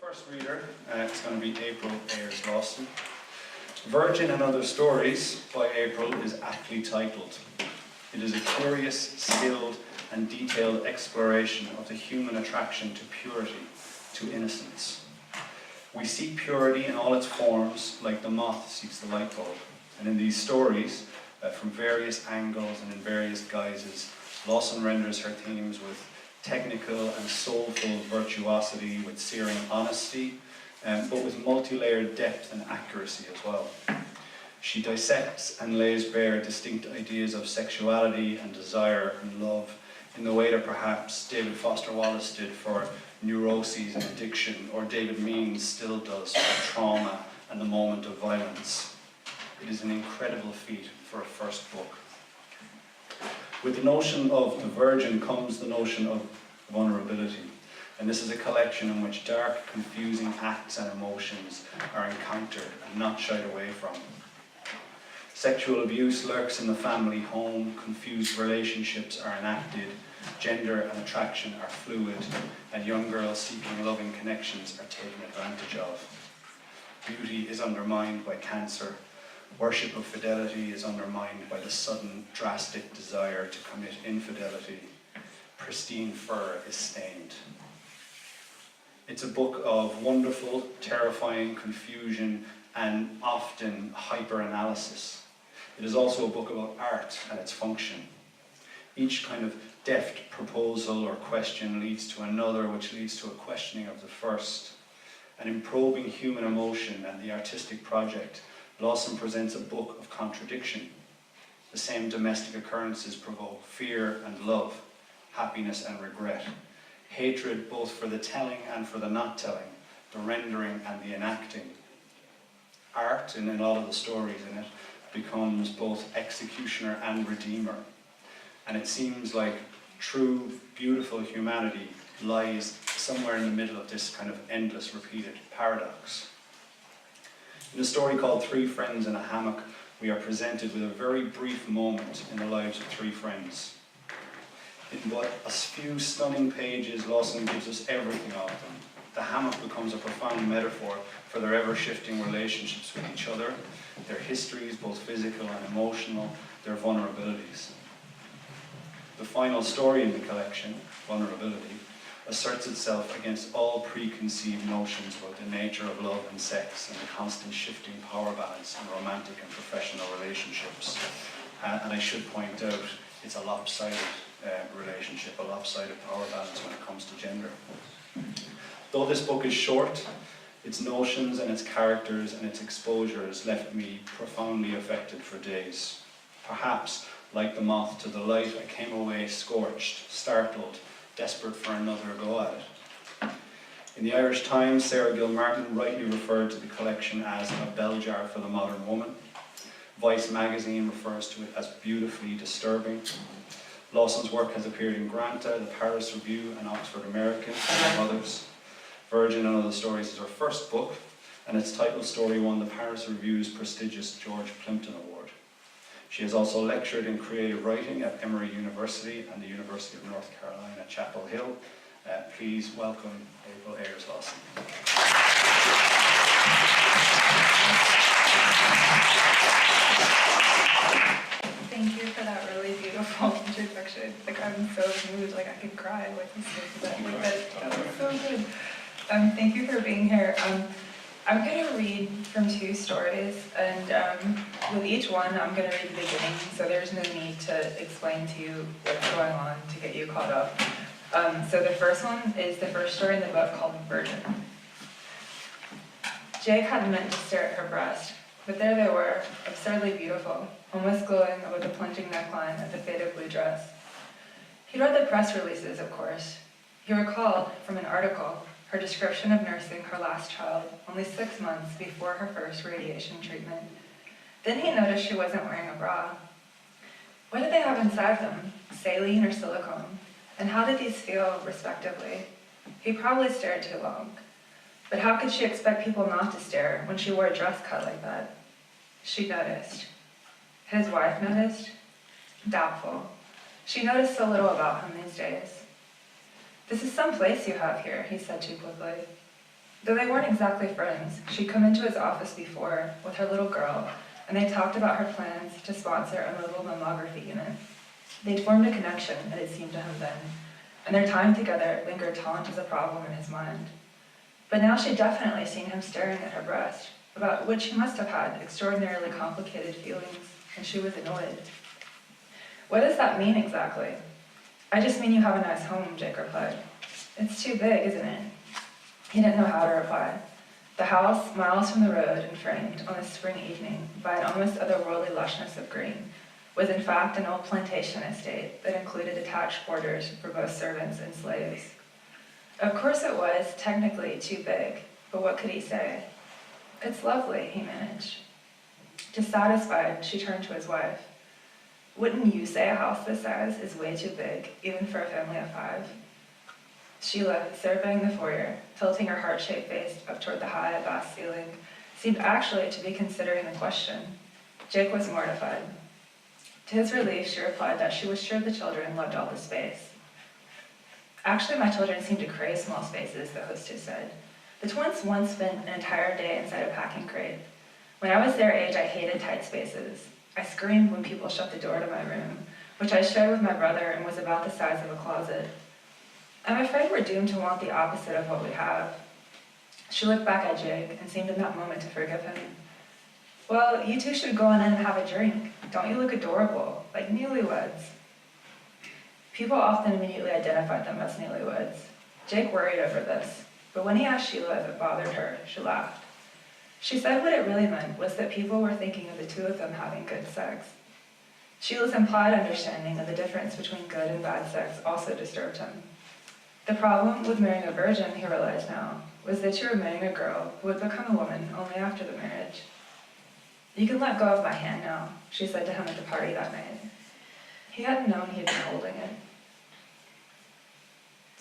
first reader is going to be April Ayers Lawson. Virgin and Other Stories by April is aptly titled. It is a curious, skilled and detailed exploration of the human attraction to purity, to innocence. We seek purity in all its forms like the moth seeks the light bulb. And in these stories, from various angles and in various guises, Lawson renders her themes with technical and soulful virtuosity, with searing honesty, but with multi-layered depth and accuracy as well. She dissects and lays bare distinct ideas of sexuality and desire and love in the way that perhaps David Foster Wallace did for neuroses and addiction, or David Means still does for trauma and the moment of violence. It is an incredible feat for a first book. With the notion of the Virgin comes the notion of vulnerability. And this is a collection in which dark, confusing acts and emotions are encountered and not shied away from. Sexual abuse lurks in the family home, confused relationships are enacted, gender and attraction are fluid, and young girls seeking loving connections are taken advantage of. Beauty is undermined by cancer. Worship of fidelity is undermined by the sudden, drastic desire to commit infidelity. Pristine fur is stained. It's a book of wonderful, terrifying confusion and often hyper-analysis. It is also a book about art and its function. Each kind of deft proposal or question leads to another, which leads to a questioning of the first. And in probing human emotion and the artistic project, Lawson presents a book of contradiction. The same domestic occurrences provoke fear and love, happiness and regret, hatred both for the telling and for the not telling, the rendering and the enacting. Art, in a lot of the stories in it, becomes both executioner and redeemer. And it seems like true, beautiful humanity lies somewhere in the middle of this kind of endless, repeated paradox. In a story called Three Friends in a Hammock, we are presented with a very brief moment in the lives of three friends. In but a few stunning pages, Lawson gives us everything of them. The hammock becomes a profound metaphor for their ever-shifting relationships with each other, their histories, both physical and emotional, their vulnerabilities. The final story in the collection, Vulnerability, asserts itself against all preconceived notions about the nature of love and sex and the constant shifting power balance in romantic and professional relationships. And I should point out, it's a lopsided relationship, a lopsided power balance when it comes to gender. Though this book is short, its notions and its characters and its exposures left me profoundly affected for days. Perhaps, like the moth to the light, I came away scorched, startled, desperate for another go at it. In the Irish Times, Sarah Gilmartin rightly referred to the collection as a bell jar for the modern woman. Vice magazine refers to it as beautifully disturbing. Lawson's work has appeared in Granta, the Paris Review and Oxford American, and others. Virgin and Other Stories is her first book, and its title story won the Paris Review's prestigious George Plimpton Award. She has also lectured in creative writing at Emory University and the University of North Carolina, Chapel Hill. Please welcome April Ayers Lawson. Thank you for that really beautiful introduction. Like, I'm so moved, like I could cry listening to that. That was so good. Thank you for being here. I'm going to read from two stories, and with each one, I'm going to read the beginning, so there's no need to explain to you what's going on to get you caught up. So the first one is the first story in the book called Virgin. Jake hadn't meant to stare at her breast, but there they were, absurdly beautiful, almost glowing above the plunging neckline of the faded blue dress. He'd read the press releases, of course. He recalled, from an article, her description of nursing her last child only 6 months before her first radiation treatment. Then he noticed she wasn't wearing a bra. What did they have inside them, saline or silicone? And how did these feel, respectively? He probably stared too long. But how could she expect people not to stare when she wore a dress cut like that? She noticed. Had his wife noticed? Doubtful. She noticed so little about him these days. "This is some place you have here," he said too quickly. Though they weren't exactly friends, she'd come into his office before with her little girl, and they talked about her plans to sponsor a mobile mammography unit. They'd formed a connection, it seemed to him then, and their time together lingered taunt as a problem in his mind. But now she'd definitely seen him staring at her breast, about which he must have had extraordinarily complicated feelings, and she was annoyed. "What does that mean exactly?" "I just mean you have a nice home," Jake replied. "It's too big, isn't it?" He didn't know how to reply. The house, miles from the road and framed on a spring evening by an almost otherworldly lushness of green, was in fact an old plantation estate that included attached quarters for both servants and slaves. Of course it was, technically, too big, but what could he say? "It's lovely," he managed. Dissatisfied, she turned to his wife. "Wouldn't you say a house this size is way too big, even for a family of 5? Sheila, surveying the foyer, tilting her heart-shaped face up toward the high vast ceiling, seemed actually to be considering the question. Jake was mortified. To his relief, she replied that she was sure the children loved all the space. "Actually, my children seem to crave small spaces," the hostess said. "The twins once spent an entire day inside a packing crate. When I was their age, I hated tight spaces. I screamed when people shut the door to my room, which I shared with my brother and was about the size of a closet. I'm afraid we're doomed to want the opposite of what we have." She looked back at Jake and seemed in that moment to forgive him. "Well, you two should go on in and have a drink. Don't you look adorable, like newlyweds?" People often immediately identified them as newlyweds. Jake worried over this, but when he asked Sheila if it bothered her, she laughed. She said what it really meant was that people were thinking of the two of them having good sex. Sheila's implied understanding of the difference between good and bad sex also disturbed him. The problem with marrying a virgin, he realized now, was that you were marrying a girl who would become a woman only after the marriage. "You can let go of my hand now," she said to him at the party that night. He hadn't known he'd been holding it.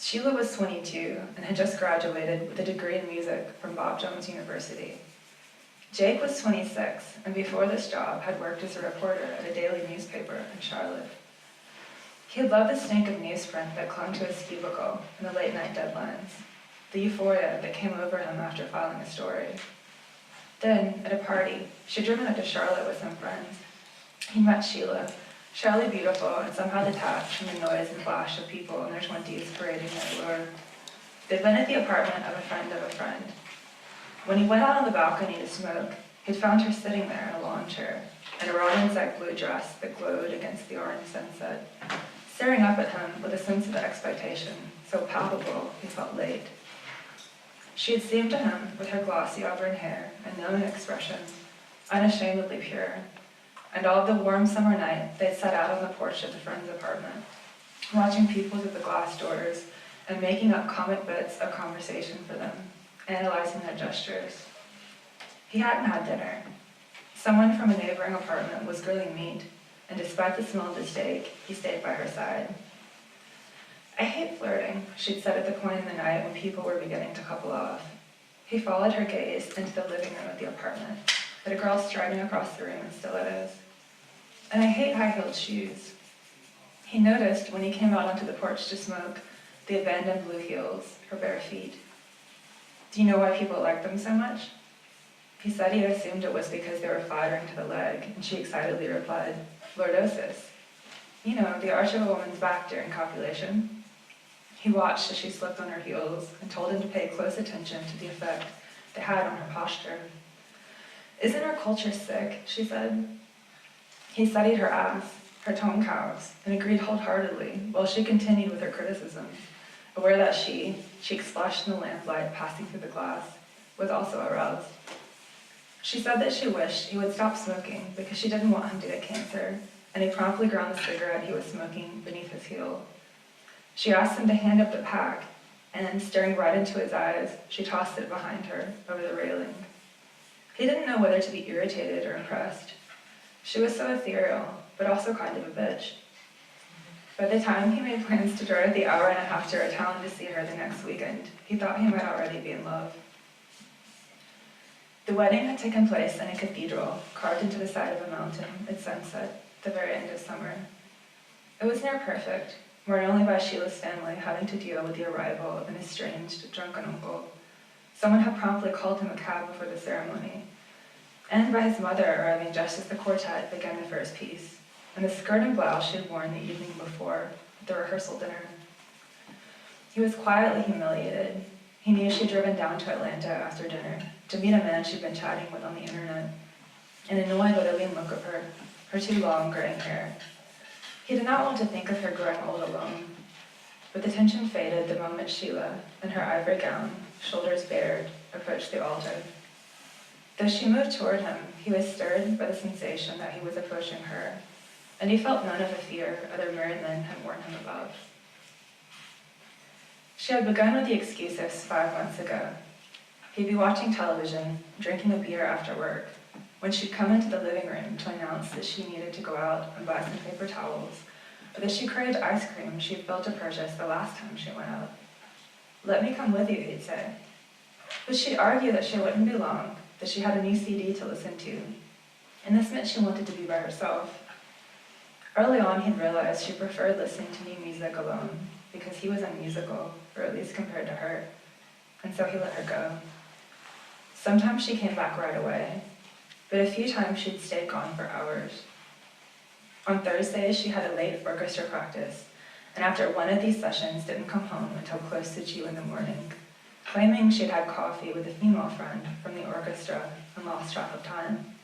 Sheila was 22 and had just graduated with a degree in music from Bob Jones University. Jake was 26, and before this job had worked as a reporter at a daily newspaper in Charlotte. He had loved the stink of newsprint that clung to his cubicle and the late-night deadlines, the euphoria that came over him after filing a story. Then, at a party, she'd driven up to Charlotte with some friends. He met Sheila, shyly beautiful and somehow detached from the noise and flash of people in their 20s parading their allure. They'd been at the apartment of a friend of a friend. When he went out on the balcony to smoke, he'd found her sitting there in a lawn chair, in a robin-neck blue dress that glowed against the orange sunset, staring up at him with a sense of expectation, so palpable he felt late. She had seemed to him, with her glossy auburn hair and knowing expression, unashamedly pure, and all the warm summer night they'd sat out on the porch of the friend's apartment, watching people through the glass doors and making up comic bits of conversation for them, analyzing their gestures. He hadn't had dinner. Someone from a neighboring apartment was grilling meat, and despite the smell of the steak, he stayed by her side. "I hate flirting," she'd said at the point in the night when people were beginning to couple off. He followed her gaze into the living room of the apartment, at a girl striding across the room in stilettos. "And I hate high-heeled shoes." He noticed, when he came out onto the porch to smoke, the abandoned blue heels, her bare feet. "Do you know why people like them so much?" He said he had assumed it was because they were flattering to the leg, and she excitedly replied, "Lordosis. You know, the arch of a woman's back during copulation." He watched as she slipped on her heels and told him to pay close attention to the effect they had on her posture. "Isn't our culture sick?" she said. He studied her ass, her tongue calves, and agreed wholeheartedly while she continued with her criticisms, aware that she, cheeks flushed in the lamplight passing through the glass, was also aroused. She said that she wished he would stop smoking because she didn't want him to get cancer, and he promptly ground the cigarette he was smoking beneath his heel. She asked him to hand up the pack, and, staring right into his eyes, she tossed it behind her, over the railing. He didn't know whether to be irritated or impressed. She was so ethereal, but also kind of a bitch. By the time he made plans to drive the hour and a half to her town to see her the next weekend, he thought he might already be in love. The wedding had taken place in a cathedral carved into the side of a mountain at sunset, the very end of summer. It was near perfect, marred only by Sheila's family having to deal with the arrival of an estranged, drunken uncle, Someone had promptly called him a cab before the ceremony, and by his mother arriving just as the quartet began the first piece, and the skirt and blouse she had worn the evening before at the rehearsal dinner. He was quietly humiliated. He knew she'd driven down to Atlanta after dinner to meet a man she'd been chatting with on the internet, and annoyed by the lean look of her too long graying hair. He did not want to think of her growing old alone, but the tension faded the moment Sheila, in her ivory gown, shoulders bared, approached the altar. Though she moved toward him, he was stirred by the sensation that he was approaching her, and he felt none of the fear other married men had warned him about. She had begun with the excuses 5 months ago. He'd be watching television, drinking a beer after work, when she'd come into the living room to announce that she needed to go out and buy some paper towels, or that she craved ice cream she'd failed to purchase the last time she went out. "Let me come with you," he'd say. But she'd argue that she wouldn't be long, that she had a new CD to listen to, and this meant she wanted to be by herself. Early on, he'd realized she preferred listening to new music alone, because he was unmusical, or at least compared to her, and so he let her go. Sometimes she came back right away, but a few times she'd stayed gone for hours. On Thursdays, she had a late orchestra practice, and after one of these sessions didn't come home until close to 2 in the morning, claiming she'd had coffee with a female friend from the orchestra and lost track of time.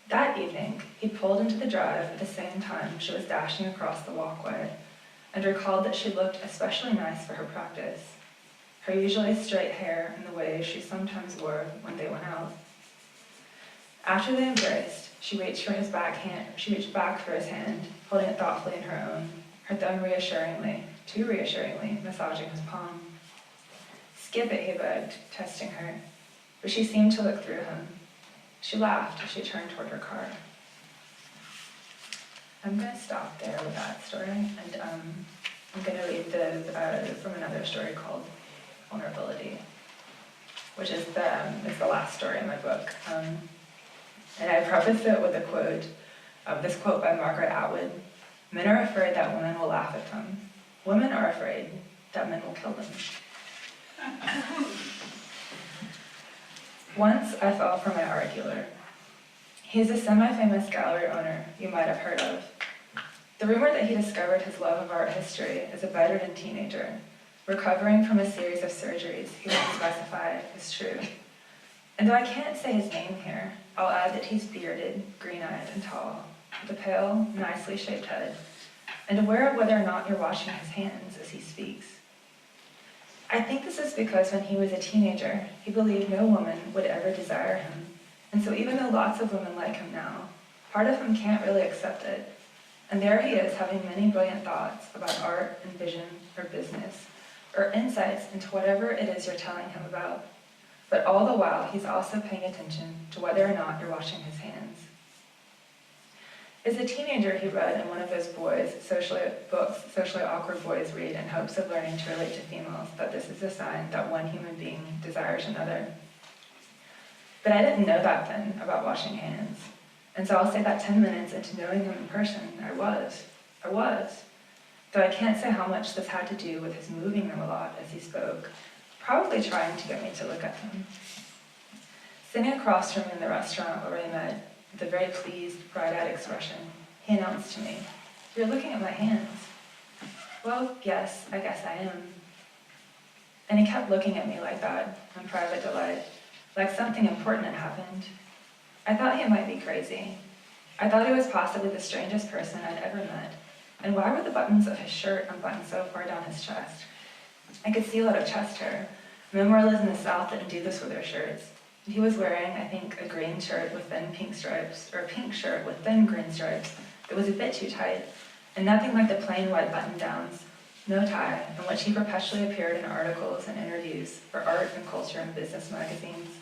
That evening, he pulled into the drive at the same time she was dashing across the walkway, and recalled that she looked especially nice for her practice, her usually straight hair in the way she sometimes wore when they went out. After they embraced, she reached back for his hand, holding it thoughtfully in her own, her thumb too reassuringly, massaging his palm. "Skip it," he begged, testing her, but she seemed to look through him. She laughed as she turned toward her car. I'm going to stop there with that story, and I'm going to read from another story called Vulnerability, which is the last story in my book. And I preface it with a quote, this quote by Margaret Atwood: "Men are afraid that women will laugh at them. Women are afraid that men will kill them." Once I fell for my art dealer. He is a semi-famous gallery owner you might have heard of. The rumor that he discovered his love of art history as a bedridden teenager, recovering from a series of surgeries he won't specify, is true. And though I can't say his name here, I'll add that he's bearded, green-eyed, and tall, with a pale, nicely shaped head, and aware of whether or not you're washing his hands as he speaks. I think this is because when he was a teenager, he believed no woman would ever desire him, and so even though lots of women like him now, part of him can't really accept it. And there he is having many brilliant thoughts about art and vision or business, or insights into whatever it is you're telling him about. But all the while, he's also paying attention to whether or not you're washing his hands. As a teenager, he read in one of those socially awkward boys read in hopes of learning to relate to females, that this is a sign that one human being desires another. But I didn't know that then about washing hands. And so I'll say that 10 minutes into knowing him in person, I was. Though I can't say how much this had to do with his moving them a lot as he spoke, probably trying to get me to look at him. Sitting across from me in the restaurant where we met, with a very pleased, bright-eyed expression, he announced to me, "You're looking at my hands." "Well, yes, I guess I am." And he kept looking at me like that, in private delight, like something important had happened. I thought he might be crazy. I thought he was possibly the strangest person I'd ever met. And why were the buttons of his shirt unbuttoned so far down his chest? I could see a lot of chest hair. Memorialists in the South didn't do this with their shirts. He was wearing, I think, a green shirt with thin pink stripes, or a pink shirt with thin green stripes that was a bit too tight, and nothing like the plain white button-downs, no tie, in which he perpetually appeared in articles and interviews for art and culture and business magazines.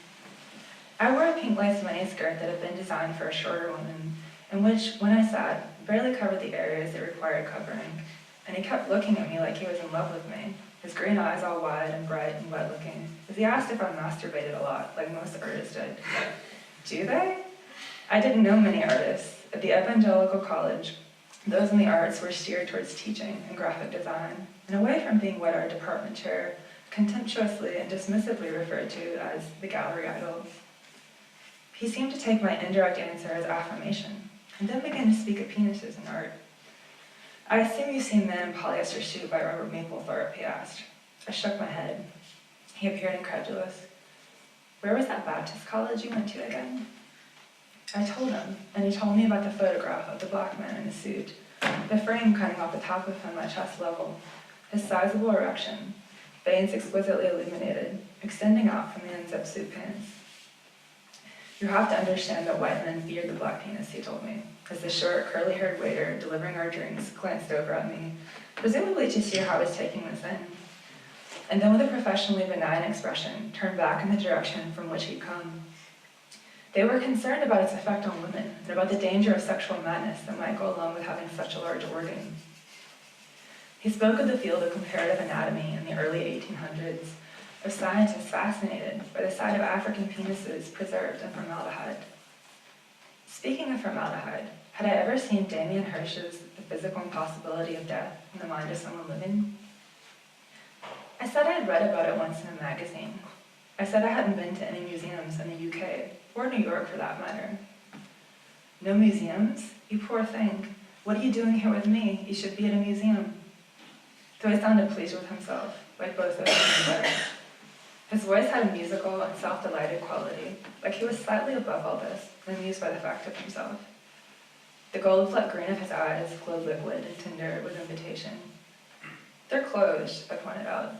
I wore a pink lace miniskirt that had been designed for a shorter woman, and which, when I sat, barely covered the areas that required covering, and he kept looking at me like he was in love with me, his green eyes all wide and bright and wet-looking, as he asked if I masturbated a lot, like most artists did. Do they? I didn't know many artists. At the Evangelical College, those in the arts were steered towards teaching and graphic design, and away from being what our department chair contemptuously and dismissively referred to as the gallery idol. He seemed to take my indirect answer as affirmation, and then began to speak of penises in art. "I assume you've seen men in polyester suit by Robert Mapplethorpe," he asked. I shook my head. He appeared incredulous. "Where was that Baptist college you went to again?" I told him, and he told me about the photograph of the black man in the suit, the frame cutting off the top of him at chest level, his sizable erection, veins exquisitely illuminated, extending out from the unzipped suit pants. "You have to understand that white men feared the black penis," he told me, as the short, curly-haired waiter delivering our drinks glanced over at me, presumably to see how I was taking this in, and then with a professionally benign expression, turned back in the direction from which he'd come. They were concerned about its effect on women, and about the danger of sexual madness that might go along with having such a large organ. He spoke of the field of comparative anatomy in the early 1800s, of scientists fascinated by the sight of African penises preserved in formaldehyde. Speaking of formaldehyde, had I ever seen Damien Hirsch's The Physical Impossibility of Death in the Mind of Someone Living? I said I had read about it once in a magazine. I said I hadn't been to any museums in the UK, or New York for that matter. "No museums? You poor thing. What are you doing here with me? You should be at a museum." Though he sounded pleased with himself, like both of us better. His voice had a musical and self-delighted quality, like he was slightly above all this, and amused by the fact of himself. The gold-flecked green of his eyes glowed liquid and tender with invitation. "They're closed," I pointed out.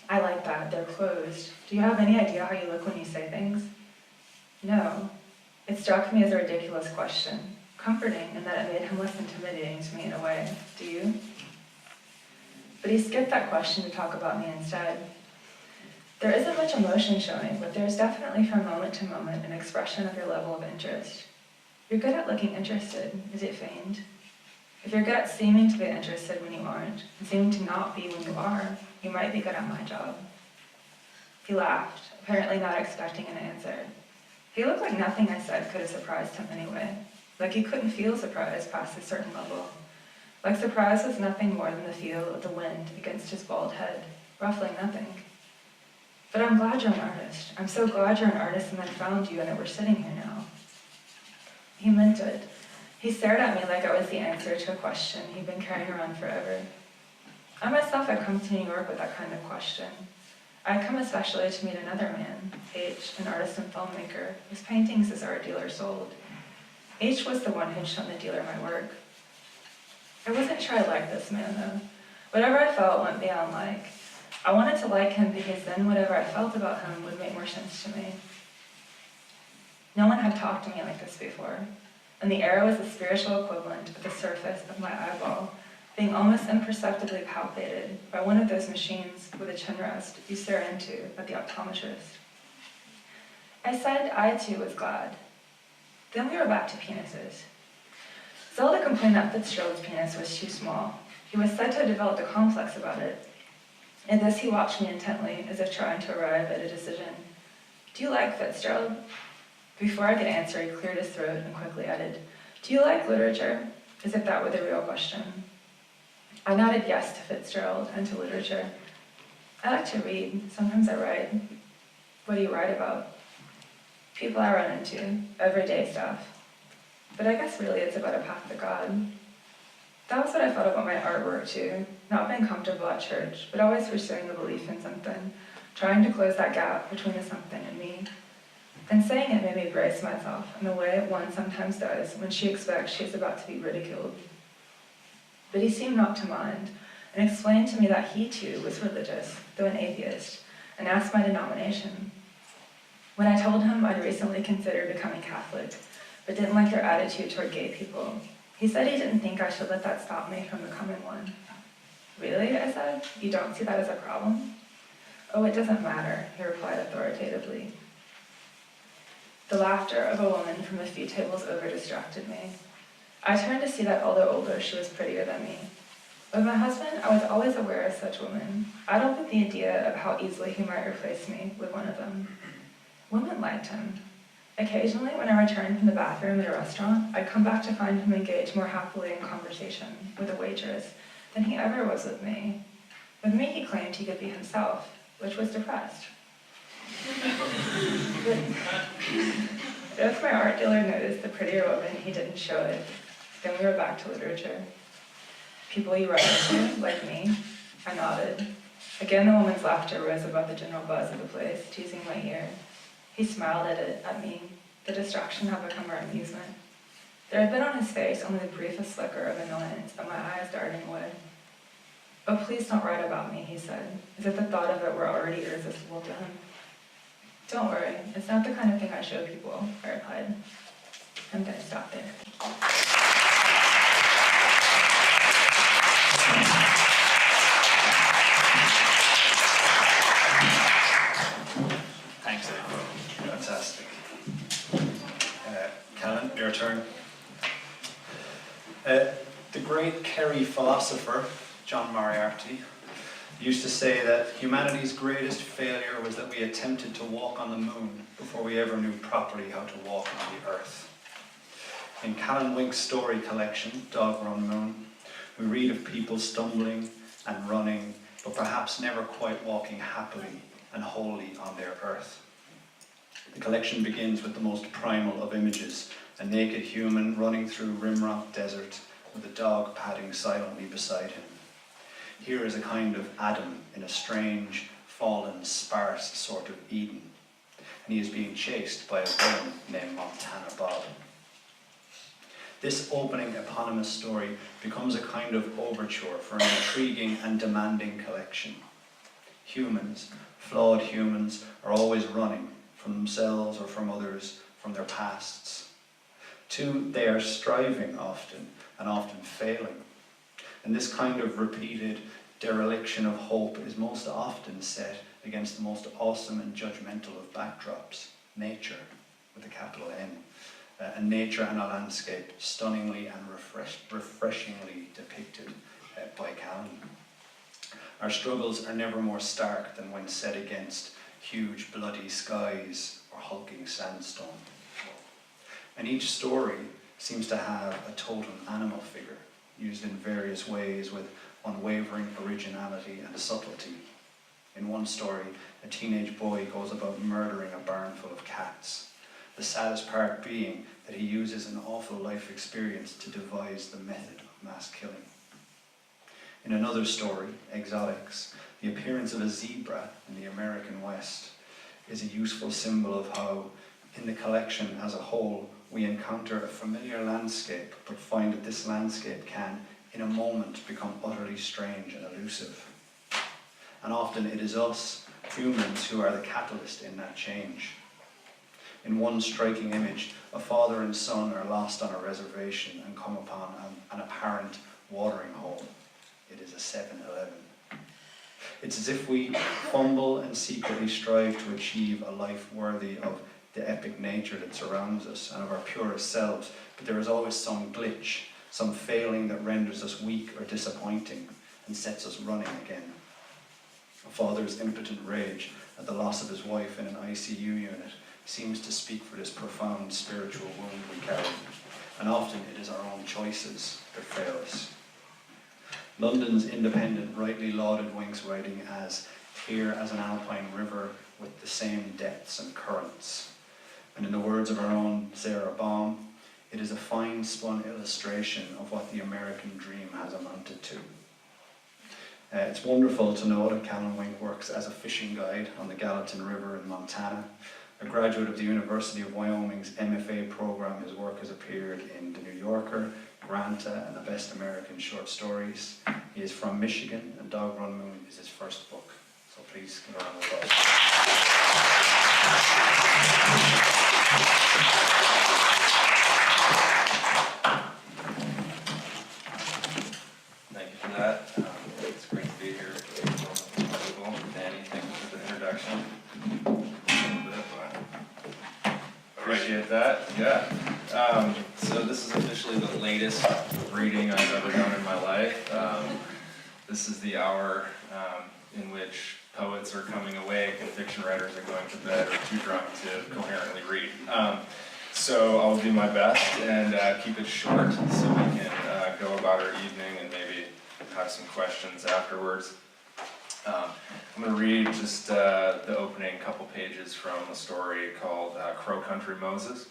"I like that, they're closed. Do you have any idea how you look when you say things?" "No." It struck me as a ridiculous question, comforting in that it made him less intimidating to me in a way. "Do you?" But he skipped that question to talk about me instead. "There isn't much emotion showing, but there's definitely from moment to moment an expression of your level of interest. You're good at looking interested. Is it feigned? If you're good at seeming to be interested when you aren't, and seeming to not be when you are, you might be good at my job." He laughed, apparently not expecting an answer. He looked like nothing I said could have surprised him anyway, like he couldn't feel surprise past a certain level, like surprise was nothing more than the feel of the wind against his bald head, ruffling nothing. "But I'm glad you're an artist. I'm so glad you're an artist and I found you and that we're sitting here now." He meant it. He stared at me like I was the answer to a question he'd been carrying around forever. I myself had come to New York with that kind of question. I had come especially to meet another man, H., an artist and filmmaker, whose paintings his art dealer sold. H. was the one who'd shown the dealer my work. I wasn't sure I liked this man, though. Whatever I felt went beyond like. I wanted to like him because then whatever I felt about him would make more sense to me. No one had talked to me like this before, and the air was the spiritual equivalent of the surface of my eyeball, being almost imperceptibly palpated by one of those machines with a chin rest you stare into at the optometrist. I said I too was glad. Then we were back to penises. Zelda complained that Fitzgerald's penis was too small. He was said to have developed a complex about it. In this he watched me intently, as if trying to arrive at a decision. "Do you like Fitzgerald?" Before I could answer, he cleared his throat and quickly added, "Do you like literature?" as if that were the real question. I nodded yes to Fitzgerald and to literature. "I like to read. Sometimes I write." "What do you write about?" "People I run into, everyday stuff. But I guess really it's about a path to God." That was what I felt about my artwork too, not being comfortable at church, but always pursuing a belief in something, trying to close that gap between the something and me. And saying it made me brace myself in the way one sometimes does when she expects she is about to be ridiculed. But he seemed not to mind, and explained to me that he too was religious, though an atheist, and asked my denomination. When I told him I'd recently considered becoming Catholic, but didn't like their attitude toward gay people, he said he didn't think I should let that stop me from becoming one. "Really?" I said. "You don't see that as a problem?" "Oh, it doesn't matter," he replied authoritatively. The laughter of a woman from a few tables over distracted me. I turned to see that although older, she was prettier than me. With my husband, I was always aware of such women. I don't think the idea of how easily he might replace me with one of them. Women liked him. Occasionally, when I returned from the bathroom at a restaurant, I'd come back to find him engaged more happily in conversation with a waitress than he ever was with me. With me, he claimed he could be himself, which was depressed. But if my art dealer noticed the prettier woman, he didn't show it. Then we were back to literature. People you write into, like me. I nodded. Again, the woman's laughter rose above the general buzz of the place, teasing my ear. He smiled at me. The distraction had become our amusement. There had been on his face only the briefest flicker of annoyance, but my eyes darting away. "Oh, please don't write about me," he said, as if the thought of it were already irresistible to him. "Don't worry, it's not the kind of thing I show people," I replied. I'm going to stop there. Thanks, Dave. Fantastic. Callan, your turn. The great Kerry philosopher, John Moriarty, used to say that humanity's greatest failure was that we attempted to walk on the moon before we ever knew properly how to walk on the earth. In Callan Wink's story collection, Dog Run Moon, we read of people stumbling and running, but perhaps never quite walking happily and wholly on their earth. The collection begins with the most primal of images, a naked human running through Rimrock Desert with a dog padding silently beside him. Here is a kind of Adam in a strange, fallen, sparse sort of Eden, and he is being chased by a villain named Montana Bob. This opening eponymous story becomes a kind of overture for an intriguing and demanding collection. Humans, flawed humans, are always running from themselves or from others, from their pasts. Two, they are striving often, and often failing. And this kind of repeated dereliction of hope is most often set against the most awesome and judgmental of backdrops, nature, with a capital N. And nature and a landscape stunningly and refreshingly depicted by Callan. Our struggles are never more stark than when set against huge bloody skies or hulking sandstone. And each story seems to have a totem animal figure, used in various ways with unwavering originality and subtlety. In one story, a teenage boy goes about murdering a barn full of cats, the saddest part being that he uses an awful life experience to devise the method of mass killing. In another story, Exotics, the appearance of a zebra in the American West is a useful symbol of how, in the collection as a whole, we encounter a familiar landscape, but find that this landscape can, in a moment, become utterly strange and elusive. And often it is us, humans, who are the catalyst in that change. In one striking image, a father and son are lost on a reservation and come upon an apparent watering hole. It is a 7-Eleven. It's as if we fumble and secretly strive to achieve a life worthy of the epic nature that surrounds us and of our purest selves, but there is always some glitch, some failing that renders us weak or disappointing and sets us running again. A father's impotent rage at the loss of his wife in an ICU unit seems to speak for this profound spiritual wound we carry, and often it is our own choices that fail us. London's Independent rightly lauded Wink's writing as clear as an alpine river with the same depths and currents. And in the words of our own Sarah Baum, it is a fine-spun illustration of what the American dream has amounted to. It's wonderful to know that Callan Wink works as a fishing guide on the Gallatin River in Montana. A graduate of the University of Wyoming's MFA program, his work has appeared in The New Yorker, Granta, and the Best American Short Stories. He is from Michigan, and Dog Run Moon is his first book. So please give a round of applause. Thank you for that. It's great to be here with people. Danny, thank you for the introduction. Appreciate that. Yeah. So this is officially the latest reading I've ever done in my life. This is the hour in which poets are coming awake and fiction writers are going to bed or too drunk to coherently read. So I'll do my best and keep it short so we can go about our evening and maybe have some questions afterwards. I'm going to read just the opening couple pages from a story called Crow Country Moses.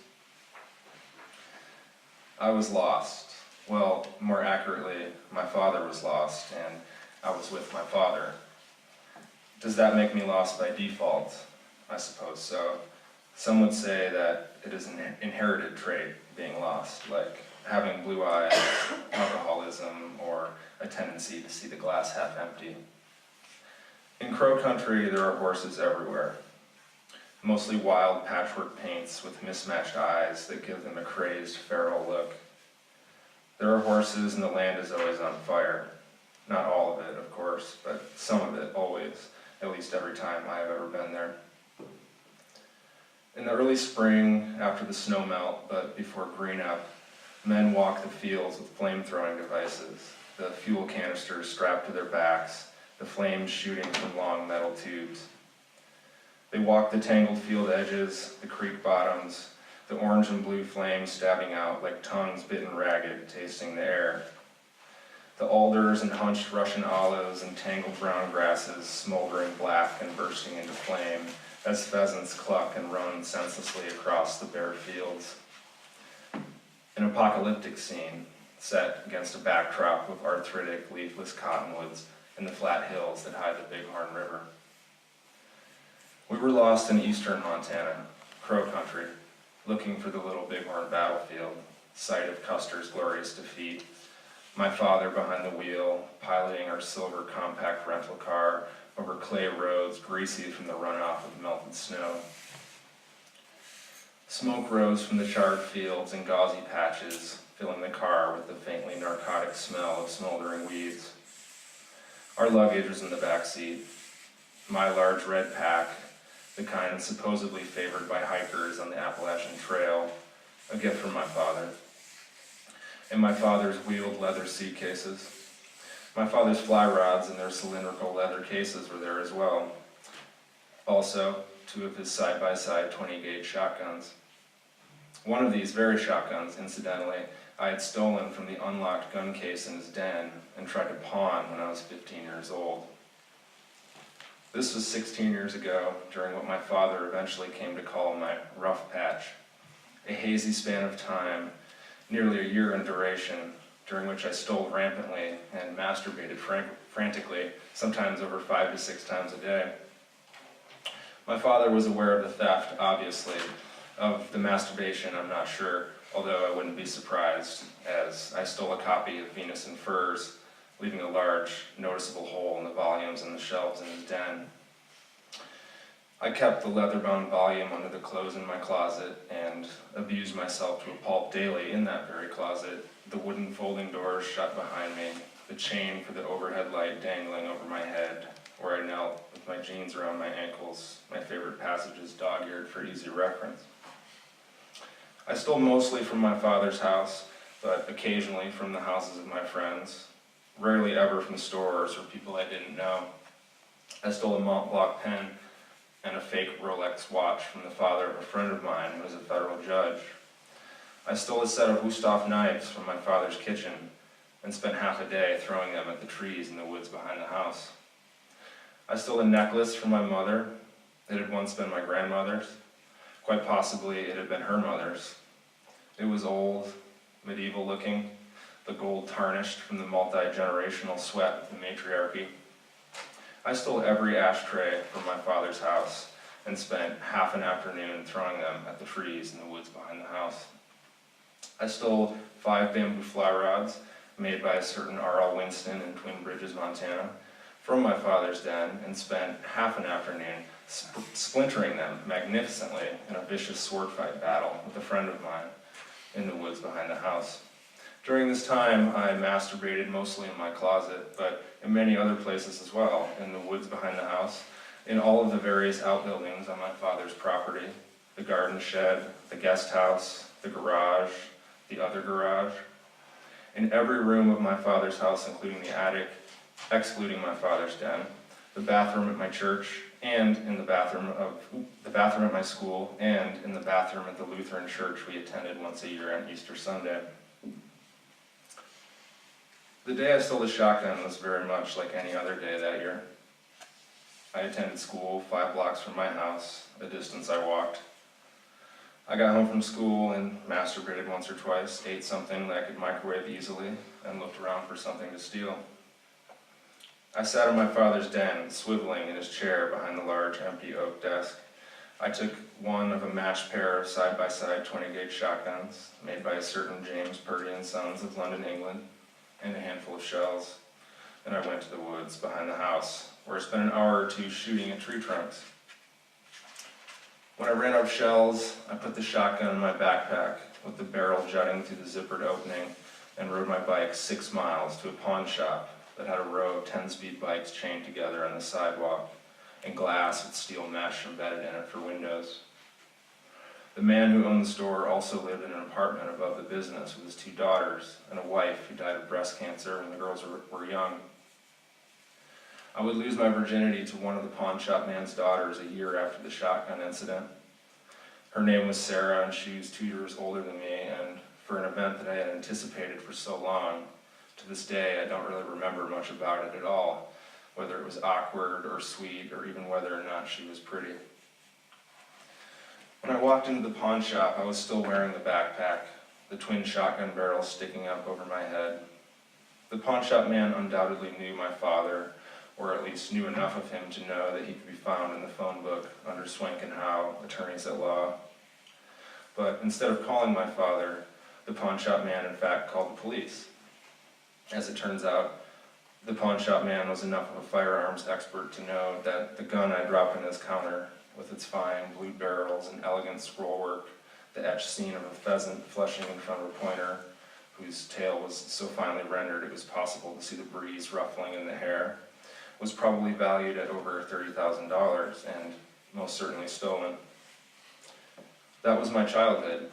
I was lost. Well, more accurately, my father was lost, and I was with my father. Does that make me lost by default? I suppose so. Some would say that it is an inherited trait, being lost, like having blue eyes, alcoholism, or a tendency to see the glass half empty. In Crow Country, there are horses everywhere, mostly wild patchwork paints with mismatched eyes that give them a crazed, feral look. There are horses and the land is always on fire. Not all of it, of course, but some of it always, at least every time I have ever been there. In the early spring, after the snow melt, but before green up, men walk the fields with flame-throwing devices, the fuel canisters strapped to their backs, the flames shooting from long metal tubes. They walk the tangled field edges, the creek bottoms, the orange and blue flames stabbing out like tongues bitten ragged, tasting the air. The alders and hunched Russian olives and tangled brown grasses smoldering black and bursting into flame as pheasants cluck and run senselessly across the bare fields. An apocalyptic scene set against a backdrop of arthritic, leafless cottonwoods and the flat hills that hide the Bighorn River. We were lost in eastern Montana, Crow Country, looking for the Little Bighorn battlefield, site of Custer's glorious defeat. My father behind the wheel, piloting our silver compact rental car over clay roads greasy from the runoff of melted snow. Smoke rose from the charred fields and gauzy patches, filling the car with the faintly narcotic smell of smoldering weeds. Our luggage was in the back seat. My large red pack, the kind supposedly favored by hikers on the Appalachian Trail, a gift from my father. And my father's wheeled leather seat cases. My father's fly rods and their cylindrical leather cases were there as well. Also, 2 of his side-by-side 20-gauge shotguns. One of these very shotguns, incidentally, I had stolen from the unlocked gun case in his den and tried to pawn when I was 15 years old. This was 16 years ago, during what my father eventually came to call my rough patch, a hazy span of time, nearly a year in duration, during which I stole rampantly and masturbated frantically, sometimes over 5 to 6 times a day. My father was aware of the theft, obviously. Of the masturbation, I'm not sure, although I wouldn't be surprised, as I stole a copy of Venus and Furs, leaving a large, noticeable hole in the volumes on the shelves in his den. I kept the leather-bound volume under the clothes in my closet and abused myself to a pulp daily in that very closet, the wooden folding doors shut behind me, the chain for the overhead light dangling over my head, where I knelt with my jeans around my ankles, my favorite passages dog-eared for easy reference. I stole mostly from my father's house, but occasionally from the houses of my friends, rarely ever from stores or people I didn't know. I stole a Mont Blanc pen and a fake Rolex watch from the father of a friend of mine who was a federal judge. I stole a set of Wusthof knives from my father's kitchen and spent half a day throwing them at the trees in the woods behind the house. I stole a necklace from my mother. It had once been my grandmother's. Quite possibly it had been her mother's. It was old, medieval looking, the gold tarnished from the multi-generational sweat of the matriarchy. I stole every ashtray from my father's house and spent half an afternoon throwing them at the trees in the woods behind the house. I stole 5 bamboo fly rods made by a certain R.L. Winston in Twin Bridges, Montana, from my father's den and spent half an afternoon splintering them magnificently in a vicious sword fight battle with a friend of mine in the woods behind the house. During this time, I masturbated mostly in my closet, but in many other places as well, in the woods behind the house, in all of the various outbuildings on my father's property, the garden shed, the guest house, the garage, the other garage. In every room of my father's house, including the attic, excluding my father's den, the bathroom at my church, and in the bathroom at my school, and in the bathroom at the Lutheran church we attended once a year on Easter Sunday. The day I stole the shotgun was very much like any other day that year. I attended school 5 blocks from my house, a distance I walked. I got home from school and masturbated once or twice, ate something that I could microwave easily, and looked around for something to steal. I sat in my father's den, swiveling in his chair behind the large, empty oak desk. I took one of a matched pair of side-by-side 20-gauge shotguns, made by a certain James Purdy and Sons of London, England, and a handful of shells, and I went to the woods behind the house, where I spent an hour or two shooting at tree trunks. When I ran out of shells, I put the shotgun in my backpack, with the barrel jutting through the zippered opening, and rode my bike 6 miles to a pawn shop that had a row of 10-speed bikes chained together on the sidewalk, and glass with steel mesh embedded in it for windows. The man who owned the store also lived in an apartment above the business with his 2 daughters and a wife who died of breast cancer when the girls were young. I would lose my virginity to one of the pawn shop man's daughters a year after the shotgun incident. Her name was Sarah, and she was 2 years older than me, and for an event that I had anticipated for so long, to this day I don't really remember much about it at all, whether it was awkward or sweet, or even whether or not she was pretty. When I walked into the pawn shop, I was still wearing the backpack, the twin shotgun barrels sticking up over my head. The pawn shop man undoubtedly knew my father, or at least knew enough of him to know that he could be found in the phone book under Swank and Howe, attorneys at law. But instead of calling my father, the pawn shop man in fact called the police. As it turns out, the pawn shop man was enough of a firearms expert to know that the gun I dropped in his counter, with its fine blue barrels and elegant scrollwork, the etched scene of a pheasant flushing in front of a pointer, whose tail was so finely rendered it was possible to see the breeze ruffling in the hair, was probably valued at over $30,000 and most certainly stolen. That was my childhood.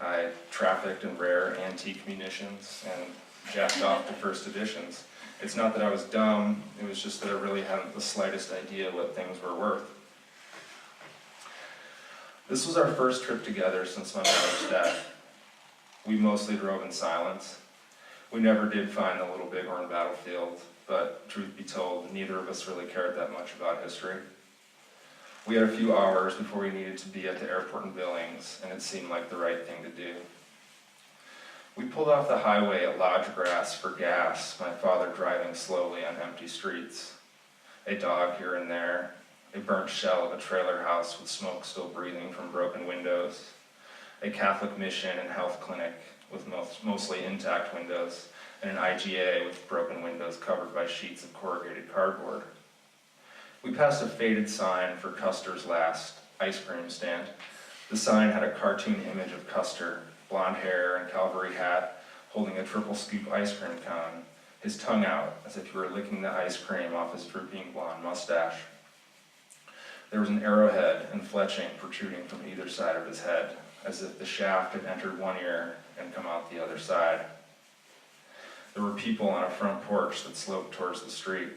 I trafficked in rare antique munitions and jacked off to first editions. It's not that I was dumb, it was just that I really hadn't the slightest idea what things were worth. This was our first trip together since my mother's death. We mostly drove in silence. We never did find the Little Bighorn battlefield, but truth be told, neither of us really cared that much about history. We had a few hours before we needed to be at the airport in Billings, and it seemed like the right thing to do. We pulled off the highway at Lodge Grass for gas, my father driving slowly on empty streets. A dog here and there, a burnt shell of a trailer house with smoke still breathing from broken windows, a Catholic mission and health clinic with mostly intact windows, and an IGA with broken windows covered by sheets of corrugated cardboard. We passed a faded sign for Custer's Last ice cream stand. The sign had a cartoon image of Custer, blonde hair and cavalry hat, holding a triple scoop ice cream cone, his tongue out as if he were licking the ice cream off his drooping blonde mustache. There was an arrowhead and fletching protruding from either side of his head, as if the shaft had entered one ear and come out the other side. There were people on a front porch that sloped towards the street,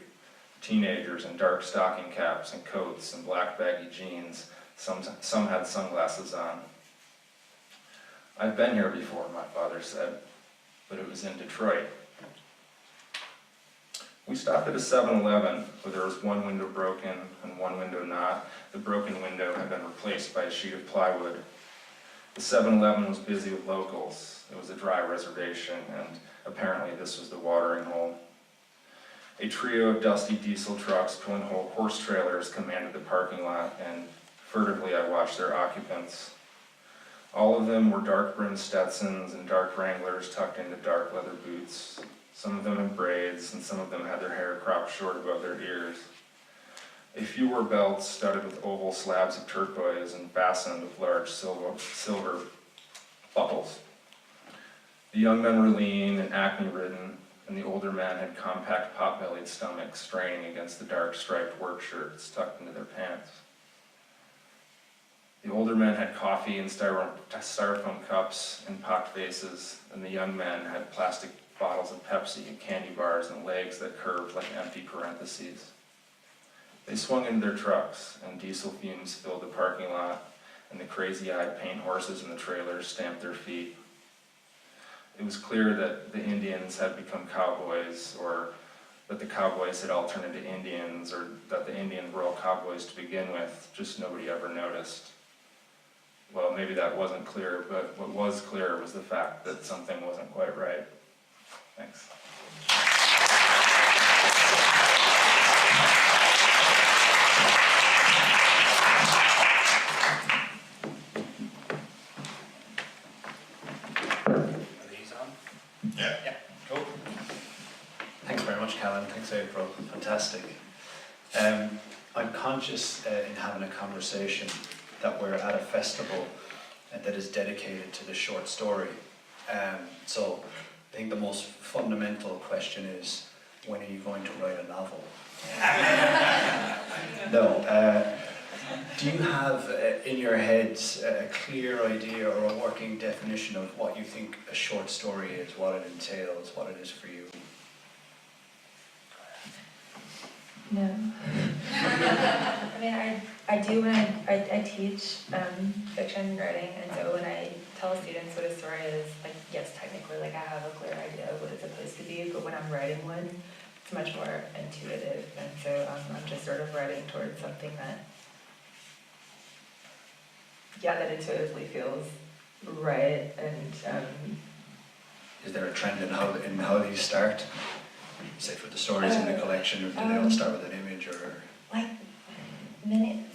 teenagers in dark stocking caps and coats and black baggy jeans. Some had sunglasses on. "I've been here before," my father said, "but it was in Detroit." We stopped at a 7-Eleven where there was one window broken and one window not. The broken window had been replaced by a sheet of plywood. The 7-Eleven was busy with locals. It was a dry reservation, and apparently this was the watering hole. A trio of dusty diesel trucks pulling horse trailers commanded the parking lot, and furtively I watched their occupants. All of them were dark-brimmed Stetsons and dark Wranglers tucked into dark leather boots. Some of them in braids, and some of them had their hair cropped short above their ears. A few wore belts studded with oval slabs of turquoise and fastened with large silver buckles. The young men were lean and acne-ridden, and the older men had compact pot-bellied stomachs straining against the dark striped work shirts tucked into their pants. The older men had coffee in styrofoam cups and pocked vases, and the young men had plastic bottles of Pepsi and candy bars and legs that curved like empty parentheses. They swung into their trucks, and diesel fumes filled the parking lot, and the crazy-eyed paint horses in the trailers stamped their feet. It was clear that the Indians had become cowboys, or that the cowboys had all turned into Indians, or that the Indians were all cowboys to begin with, just nobody ever noticed. Well, maybe that wasn't clear, but what was clear was the fact that something wasn't quite right. Thanks. Yeah, cool. Thanks very much, Callan. Thanks, April. Fantastic. I'm conscious in having a conversation that we're at a festival that is dedicated to the short story. So I think the most fundamental question is, when are you going to write a novel? No. Do you have in your heads a clear idea or a working definition of what you think a short story is, what it entails, what it is for you? No. I mean, I do when I teach fiction writing, and so when I tell students what a story is, like, yes, technically, like, I have a clear idea of what it's supposed to be, but when I'm writing one, it's much more intuitive, and so I'm just sort of writing towards something that, yeah, that intuitively feels right, and Is there a trend in how these start? Say for the stories in the collection, or do they all start with an image, or? like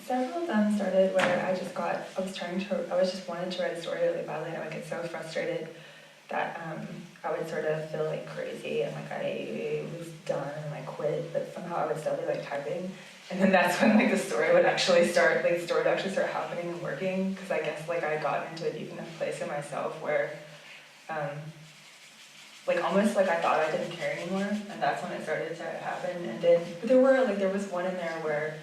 several of them started where I was just wanting to write a story really badly, and I would get so frustrated that I would sort of feel like crazy, and like I was done and I quit, but somehow I would still be like typing, and then that's when like the story would actually start, like the story would actually start happening and working, because I guess like I got into a deep enough place in myself where like almost like I thought I didn't care anymore, and that's when it started to happen. And then, but there was one in there where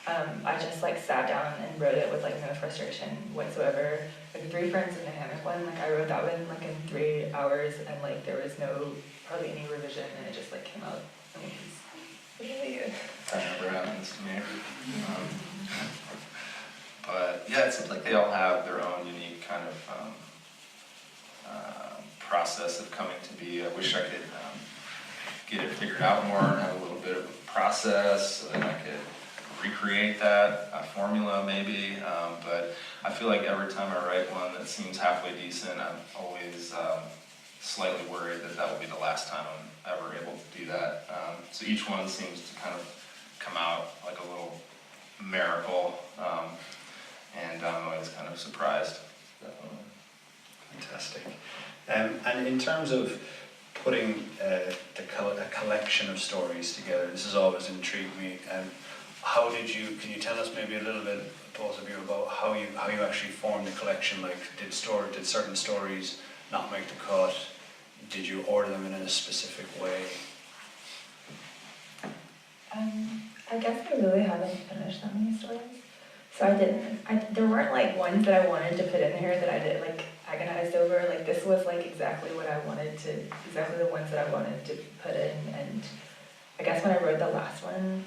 I just like sat down and wrote it with like no frustration whatsoever. Like the 3 Friends in the Hammock one, like I wrote that one like in 3 hours, and like there was hardly any revision, and it just like came out. I mean, it's really good. That never happens to me. But yeah, it seems like they all have their own unique kind of process of coming to be. I wish I could get it figured out more and have a little bit of a process so that I could recreate that formula maybe, but I feel like every time I write one that seems halfway decent, I'm always slightly worried that that will be the last time I'm ever able to do that. So each one seems to kind of come out like a little miracle, and I'm always kind of surprised. Definitely. Fantastic. And in terms of putting a collection of stories together, this has always intrigued me. Can you tell us maybe a little bit, both of you, about how you actually formed the collection? Like, did certain stories not make the cut? Did you order them in a specific way? I guess I really haven't finished that many stories. So there weren't like ones that I wanted to put in here that I did like agonized over. Like this was like exactly the ones that I wanted to put in. And I guess when I wrote the last one,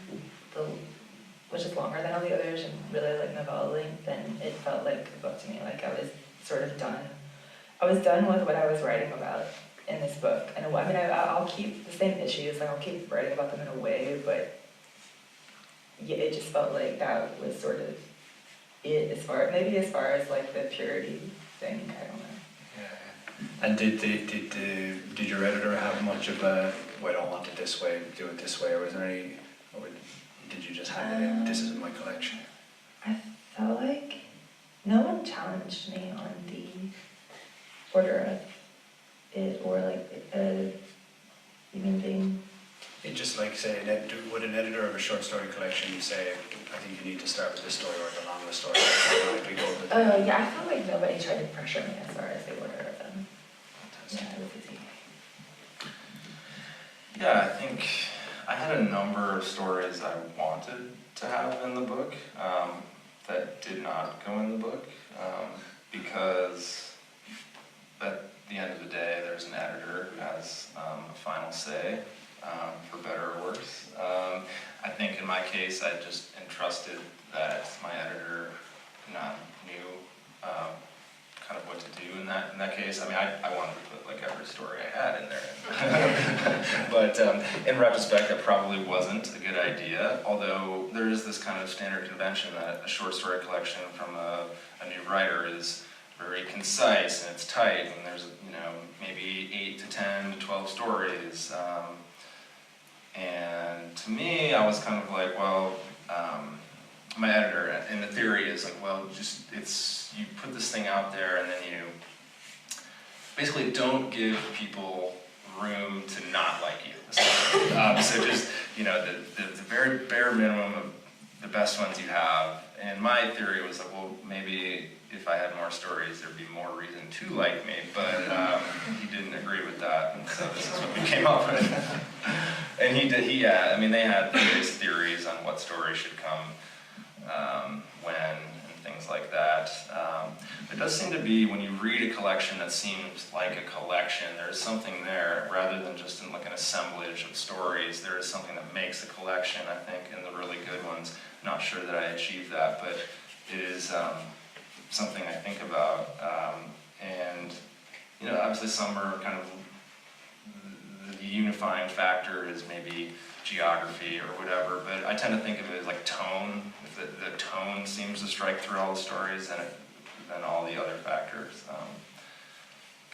which is longer than all the others and really like novella length, then it felt like a book to me. Like I was sort of done. I was done with what I was writing about in this book. And I mean, I'll keep the same issues, like I'll keep writing about them in a way, but yeah, it just felt like that was sort of it as far as like the purity thing. I don't know. Yeah. And did your editor have much of a, well, I don't want it this way, do it this way, or was there any, or did you just hand it in, this is my collection? I felt like no one challenged me on the order of it, or like even being. It just like say, would an editor of a short story collection say, I think you need to start with this story or the longest story? Yeah, I felt like nobody tried to pressure me as far as the order of them. Fantastic. Yeah, it was easy. Yeah, I think I had a number of stories I wanted to have in the book that did not go in the book because at the end of the day, there's an editor who has a final say, for better or worse. I think in my case, I just entrusted that my editor knew kind of what to do in that case. I mean, I wanted to put like every story I had in there, but in retrospect, that probably wasn't a good idea. Although there is this kind of standard convention that a short story collection from a new writer is very concise and it's tight, and there's maybe 8 to 10 to 12 stories. And to me, I was kind of like, well, my editor, and the theory is like, well, you put this thing out there and then you basically don't give people room to not like you. So just, the very bare minimum of the best ones you have. And my theory was like, well, maybe if I had more stories, there'd be more reason to like me, but he didn't agree with that, and so this is what we came up with. And they had various theories on what stories should come when, and things like that. It does seem to be, when you read a collection that seems like a collection, there's something there, rather than just in like an assemblage of stories. There is something that makes a collection, I think, in the really good ones. Not sure that I achieved that, but it is something I think about. And obviously some are kind of, the unifying factor is maybe geography or whatever, but I tend to think of it as like tone. If the tone seems to strike through all the stories, then all the other factors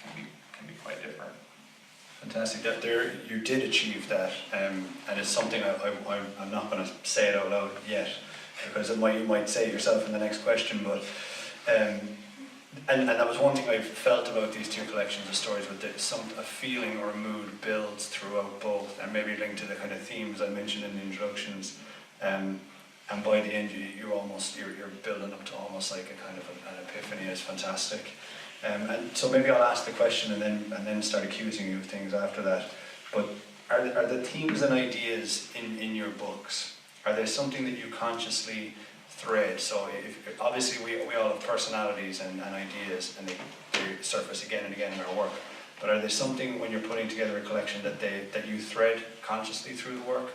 can be quite different. Fantastic. That you did achieve that, and it's something I'm not going to say it out loud yet, because you might say it yourself in the next question, but and that was one thing I felt about these two collections of stories, with a feeling or a mood builds throughout both, and maybe linked to the kind of themes I mentioned in the introductions, and by the end you're building up to almost like a kind of an epiphany. It's fantastic. And so maybe I'll ask the question and then start accusing you of things after that. But are the themes and ideas in your books, are they something that you consciously thread? So obviously we all have personalities and ideas, and they surface again and again in our work. But are they something, when you're putting together a collection, that you thread consciously through the work,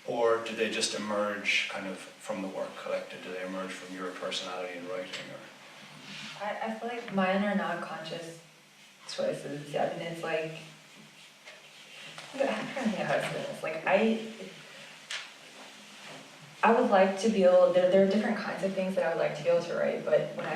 or do they just emerge kind of from the work collected? Do they emerge from your personality in writing? Or I feel like mine are not conscious choices. I mean, it's like, I'm trying to think how to say this. Like, I would like to be able, there are different kinds of things that I would like to be able to write, but when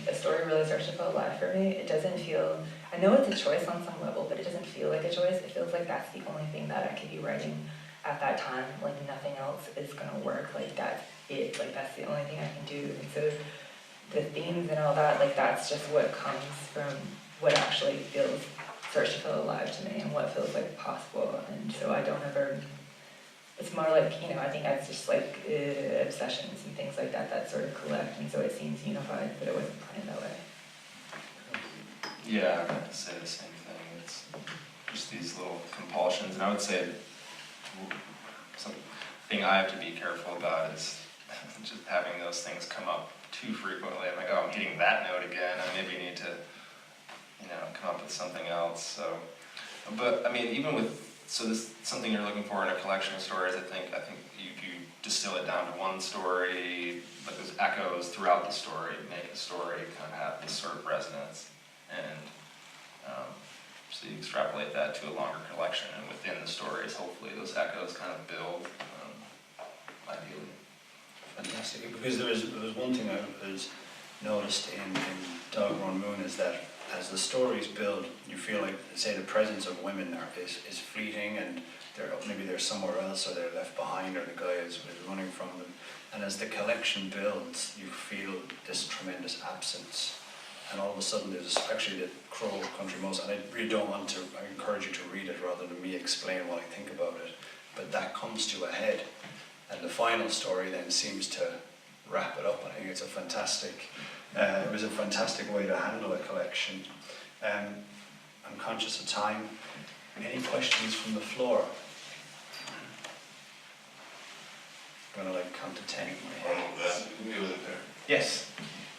a story really starts to feel alive for me, it doesn't feel, I know it's a choice on some level, but it doesn't feel like a choice. It feels like that's the only thing that I could be writing at that time. Like, nothing else is gonna work. Like, that's it. Like, that's the only thing I can do. And so the themes and all that, like, that's just what comes from what actually starts to feel alive to me and what feels like possible. And so I don't ever, it's more like, I think it's just like obsessions and things like that sort of collect, and so it seems unified, but it wasn't planned that way. Yeah, I would say the same thing. It's just these little compulsions, and I would say something I have to be careful about is just having those things come up too frequently. I'm like, oh, I'm hitting that note again. I maybe need to, come up with something else. So, but I mean, even with, so this something you're looking for in a collection of stories. I think you distill it down to one story, but there's echoes throughout the story, make the story kind of have this sort of resonance, and so you extrapolate that to a longer collection, and within the stories, hopefully those echoes kind of build, ideally. fantastic. Because there was one thing I was noticed in Dog Run Moon, is that as the stories build, you feel like, say, the presence of women is fleeting, and maybe they're somewhere else, or they're left behind, or the guy is running from them. And as the collection builds, you feel this tremendous absence. And all of a sudden, there's actually the Crow Country Mouse, and I really don't want to, I encourage you to read it rather than me explain what I think about it. But that comes to a head, and the final story then seems to wrap it up. I think it's a fantastic, it was a fantastic way to handle a collection. I'm conscious of time. Any questions from the floor? I'm going to count to 10 in my head. Yes?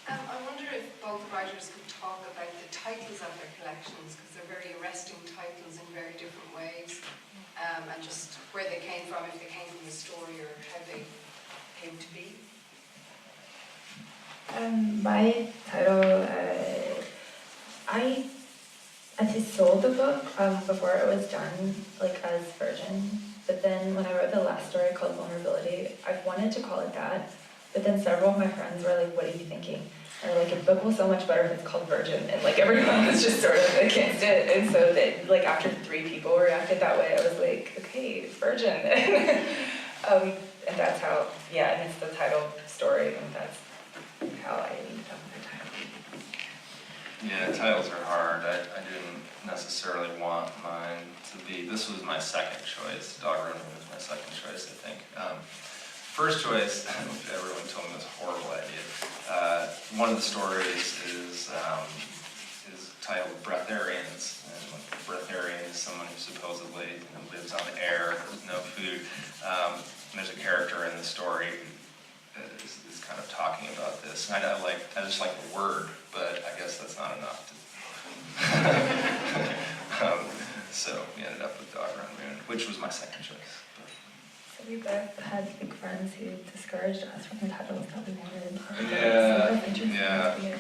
I wonder if both writers could talk about the titles of their collections, because they're very arresting titles in very different ways, and just where they came from, if they came from the story, or how they came to be. My title I actually sold the book before it was done, like as Virgin. But then when I wrote the last story called Vulnerability, I wanted to call it that. But then several of my friends were like, "What are you thinking?" And they're like, "A book will sell much better if it's called Virgin." And like everyone was just sort of against it. And so that like after 3 people reacted that way, I was like, "Okay, Virgin." And that's how, yeah, and it's the title story, and that's how I ended up with the title. Yeah, titles are hard. I didn't necessarily want mine to be, this was my second choice. Dog Running was my second choice, I think. First choice, everyone told me it was a horrible idea. One of the stories is titled Breatharians. And a breatharian is someone who supposedly lives on air with no food. And there's a character in the story who is kind of talking about this. And I just like the word, but I guess that's not enough. So we ended up with Dog Run Moon, which was my second choice. So we both had big friends who discouraged us from the titles that we wanted. Yeah, So that's interesting. yeah. Yeah.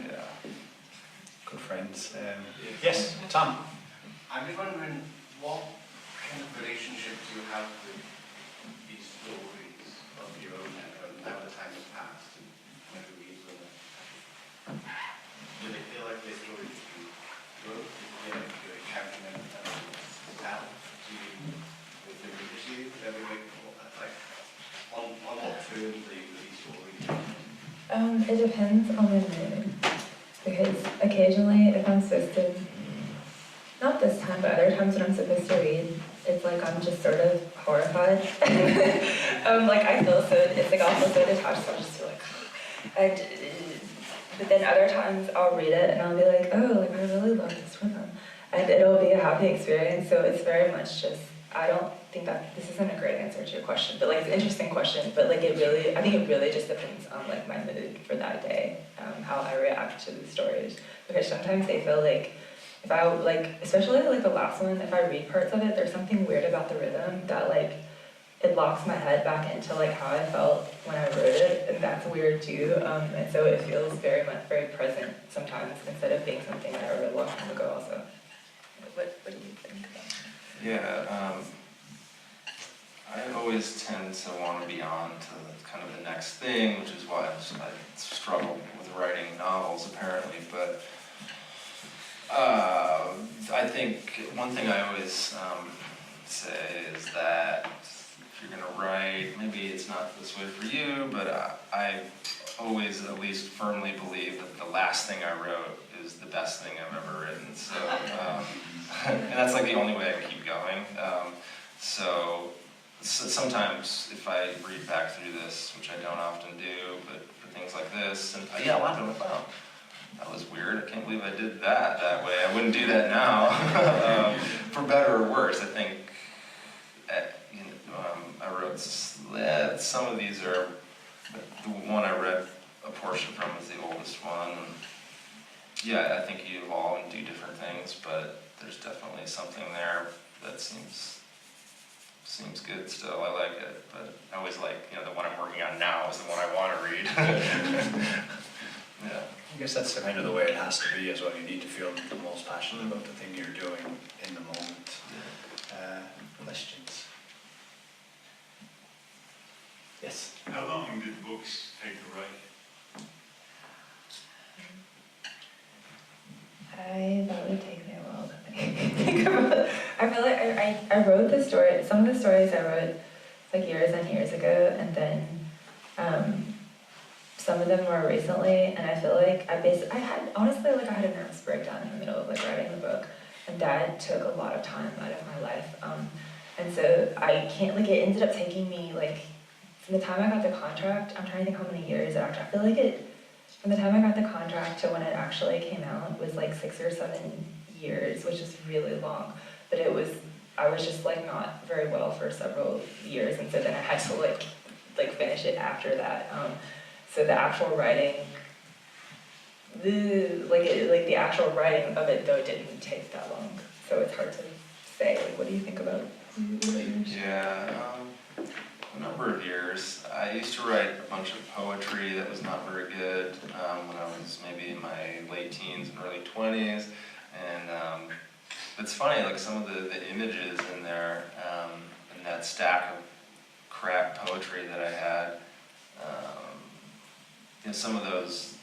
Yeah. Good friends. Yes, Tom. I'm just wondering what kind of relationship do you have with these stories of your own and now the time has passed and when you read them? Do they feel like they're stories that you wrote? Do they feel like you're encountering them and now do you, with the readers you, everybody, like, on what terms they release stories? It depends on the mood. Because occasionally, if I'm supposed to, not this time, but other times when I'm supposed to read, it's like I'm just sort of horrified. Like I feel so, it's like I'll feel so detached, so I'll just feel like, and, but then other times I'll read it and I'll be like, oh, like I really love this rhythm. And it'll be a happy experience, so it's very much just, I don't think that, this isn't a great answer to your question, but like it's an interesting question, but like it really, I think it really just depends on like my mood for that day, how I react to the stories. Because sometimes they feel like, if I like, especially like the last one, if I read parts of it, there's something weird about the rhythm that like, it locks my head back into like how I felt when I wrote it, and that's weird too. And so it feels very present sometimes instead of being something that I wrote a long time ago also. What do you think about that? Yeah, I always tend to want to be on to kind of the next thing, which is why I struggle with writing novels apparently, but I think one thing I always say is that if you're going to write, maybe it's not this way for you, but I always at least firmly believe that the last thing I wrote is the best thing I've ever written. So, and that's like the only way I keep going. So sometimes if I read back through this, which I don't often do, but for things like this, and yeah, a lot of them, wow, that was weird. I can't believe I did that way. I wouldn't do that now. For better or worse, I think I wrote, some of these are, the one I read a portion from is the oldest one. And yeah, I think you evolve and do different things, but there's definitely something there that seems good still. I like it, but I always like, the one I'm working on now is the one I want to read. Yeah. I guess that's kind of the way it has to be as well. You need to feel the most passionate about the thing you're doing in the moment. Questions? Yes? How long did books take to write? That would take me a while to think about it. I feel like I wrote the story, some of the stories I wrote like years and years ago, and then some of them more recently, and I feel like I had a nervous breakdown in the middle of like writing the book, and that took a lot of time out of my life. And so I can't, like, it ended up taking me, like, from the time I got the contract, I'm trying to think how many years it actually, I feel like from the time I got the contract to when it actually came out was like 6 or 7 years, which is really long. But I was just like not very well for several years, and so then I had to like finish it after that. So the actual writing, the actual writing of it though didn't take that long. So it's hard to say. Like, what do you think about yours? Yeah. a number of years. I used to write a bunch of poetry that was not very good when I was maybe in my late teens and early 20s. And it's funny, like some of the images in there, in that stack of crap poetry that I had, some of those,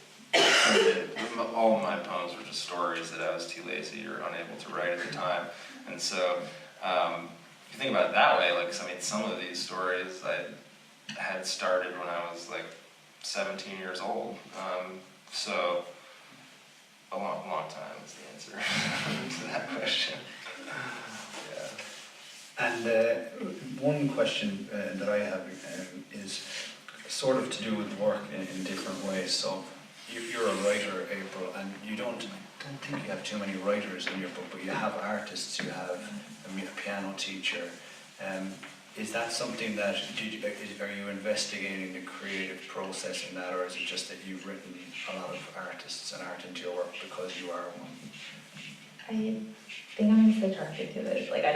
all of my poems were just stories that I was too lazy or unable to write at the time. And so, if you think about it that way, like, I mean, some of these stories I had started when I was like 17 years old. So, a long time is the answer to that question. Yeah. And one question that I have is sort of to do with work in different ways. So you're a writer, April, and I don't think you have too many writers in your book, but you have artists, you have a piano teacher. Is that something that, are you investigating the creative process in that, or is it just that you've written a lot of artists and art into your work because you are one? I think I'm just attracted to it. Like, I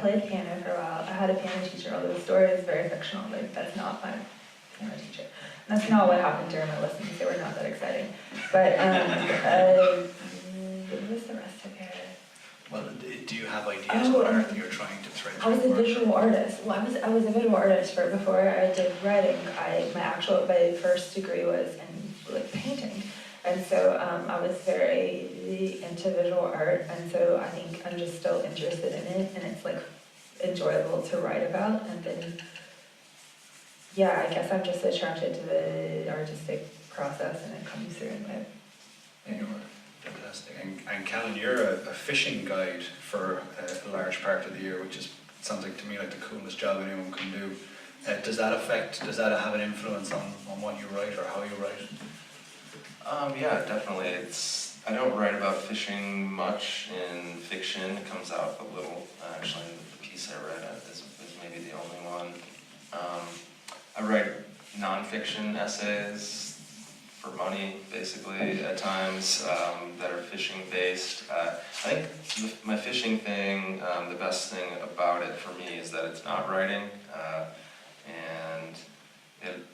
played piano for a while. I had a piano teacher, although the story is very fictional. Like, that's not my piano teacher. And that's not what happened during my lessons. They were not that exciting. But, what was the rest of it? Well, do you have ideas what art that you're trying to thread? I was a visual artist. Well, I was a visual artist before I did writing. My first degree was in like painting, and so I was very into visual art, and so I think I'm just still interested in it, and it's like enjoyable to write about. And then, yeah, I guess I'm just attracted to the artistic process, and it comes through in my. Fantastic. And Callan, you're a fishing guide for a large part of the year, which sounds like to me like the coolest job anyone can do. Does that have an influence on what you write or how you write? Yeah, definitely. I don't write about fishing much in fiction. It comes out a little. Actually, the piece I read is maybe the only one. I write nonfiction essays for money, basically, at times, that are fishing based. I think my fishing thing, the best thing about it for me is that it's not writing, and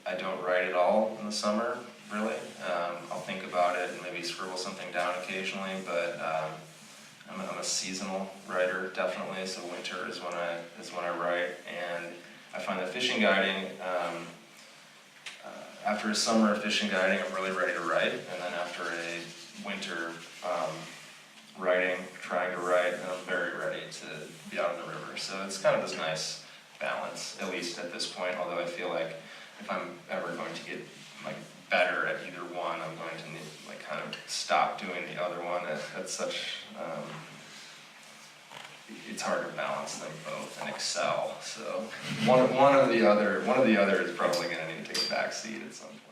I don't write at all in the summer, really. I'll think about it and maybe scribble something down occasionally, but I'm a seasonal writer, definitely, so winter is when I write, and I find that fishing guiding, after a summer of fishing guiding, I'm really ready to write, and then after a winter trying to write, I'm very ready to be out on the river. So it's kind of this nice balance, at least at this point, although I feel like if I'm ever going to get like better at either one, I'm going to need like kind of stop doing the other one at such, it's hard to balance them both and excel. So one of the other is probably going to need to take a back seat at some point.